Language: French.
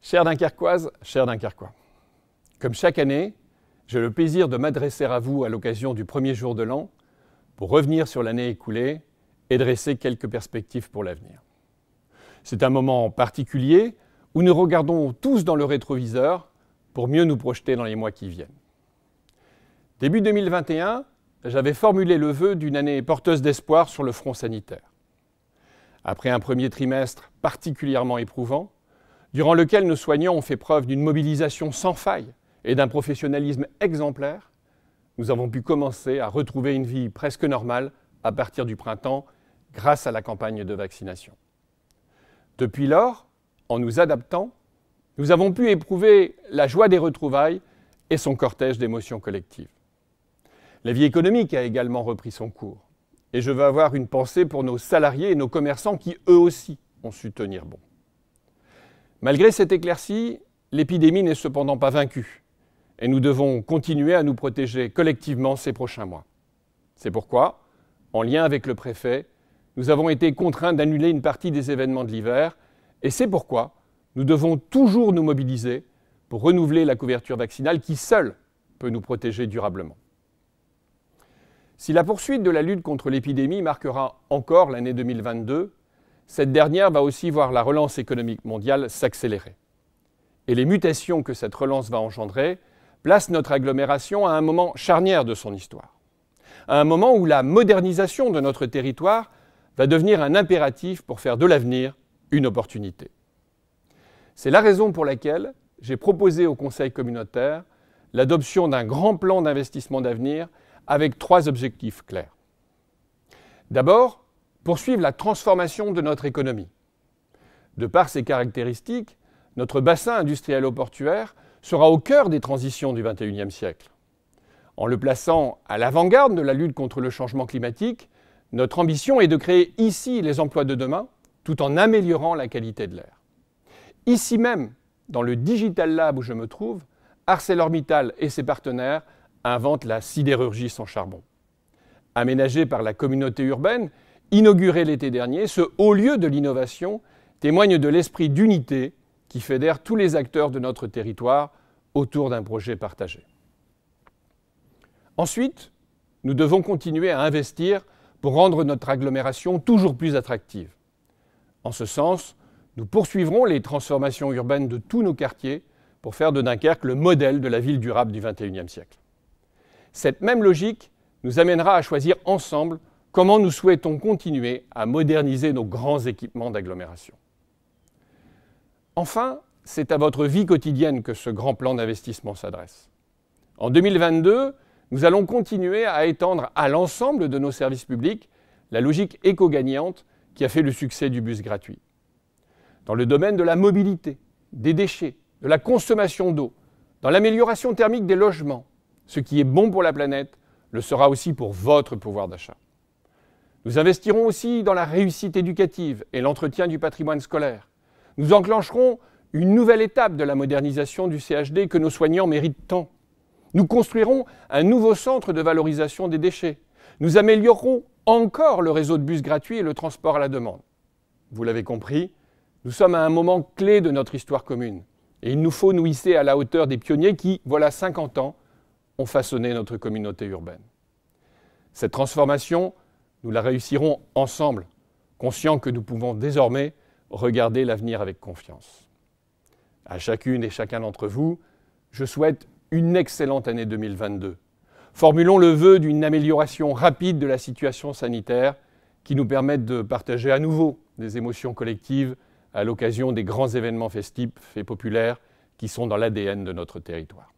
Chers Dunkerquoises, chers Dunkerquois, comme chaque année, j'ai le plaisir de m'adresser à vous à l'occasion du premier jour de l'an pour revenir sur l'année écoulée et dresser quelques perspectives pour l'avenir. C'est un moment particulier où nous regardons tous dans le rétroviseur pour mieux nous projeter dans les mois qui viennent. Début 2021, j'avais formulé le vœu d'une année porteuse d'espoir sur le front sanitaire. Après un premier trimestre particulièrement éprouvant, durant lequel nos soignants ont fait preuve d'une mobilisation sans faille et d'un professionnalisme exemplaire, nous avons pu commencer à retrouver une vie presque normale à partir du printemps grâce à la campagne de vaccination. Depuis lors, en nous adaptant, nous avons pu éprouver la joie des retrouvailles et son cortège d'émotions collectives. La vie économique a également repris son cours et je veux avoir une pensée pour nos salariés et nos commerçants qui, eux aussi, ont su tenir bon. Malgré cette éclaircie, l'épidémie n'est cependant pas vaincue et nous devons continuer à nous protéger collectivement ces prochains mois. C'est pourquoi, en lien avec le préfet, nous avons été contraints d'annuler une partie des événements de l'hiver et c'est pourquoi nous devons toujours nous mobiliser pour renouveler la couverture vaccinale qui seule peut nous protéger durablement. Si la poursuite de la lutte contre l'épidémie marquera encore l'année 2022, cette dernière va aussi voir la relance économique mondiale s'accélérer. Et les mutations que cette relance va engendrer placent notre agglomération à un moment charnière de son histoire. À un moment où la modernisation de notre territoire va devenir un impératif pour faire de l'avenir une opportunité. C'est la raison pour laquelle j'ai proposé au Conseil communautaire l'adoption d'un grand plan d'investissement d'avenir avec 3 objectifs clairs. D'abord, poursuivre la transformation de notre économie. De par ses caractéristiques, notre bassin industriel-portuaire sera au cœur des transitions du XXIe siècle. En le plaçant à l'avant-garde de la lutte contre le changement climatique, notre ambition est de créer ici les emplois de demain, tout en améliorant la qualité de l'air. Ici même, dans le Digital Lab où je me trouve, ArcelorMittal et ses partenaires inventent la sidérurgie sans charbon. Aménagée par la communauté urbaine, inauguré l'été dernier, ce haut lieu de l'innovation témoigne de l'esprit d'unité qui fédère tous les acteurs de notre territoire autour d'un projet partagé. Ensuite, nous devons continuer à investir pour rendre notre agglomération toujours plus attractive. En ce sens, nous poursuivrons les transformations urbaines de tous nos quartiers pour faire de Dunkerque le modèle de la ville durable du XXIe siècle. Cette même logique nous amènera à choisir ensemble comment nous souhaitons continuer à moderniser nos grands équipements d'agglomération. Enfin, c'est à votre vie quotidienne que ce grand plan d'investissement s'adresse. En 2022, nous allons continuer à étendre à l'ensemble de nos services publics la logique éco-gagnante qui a fait le succès du bus gratuit. Dans le domaine de la mobilité, des déchets, de la consommation d'eau, dans l'amélioration thermique des logements, ce qui est bon pour la planète le sera aussi pour votre pouvoir d'achat. Nous investirons aussi dans la réussite éducative et l'entretien du patrimoine scolaire. Nous enclencherons une nouvelle étape de la modernisation du CHD que nos soignants méritent tant. Nous construirons un nouveau centre de valorisation des déchets. Nous améliorerons encore le réseau de bus gratuits et le transport à la demande. Vous l'avez compris, nous sommes à un moment clé de notre histoire commune. Et il nous faut nous hisser à la hauteur des pionniers qui, voilà 50 ans, ont façonné notre communauté urbaine. Cette transformation, nous la réussirons ensemble, conscients que nous pouvons désormais regarder l'avenir avec confiance. À chacune et chacun d'entre vous, je souhaite une excellente année 2022. Formulons le vœu d'une amélioration rapide de la situation sanitaire qui nous permette de partager à nouveau des émotions collectives à l'occasion des grands événements festifs et populaires qui sont dans l'ADN de notre territoire.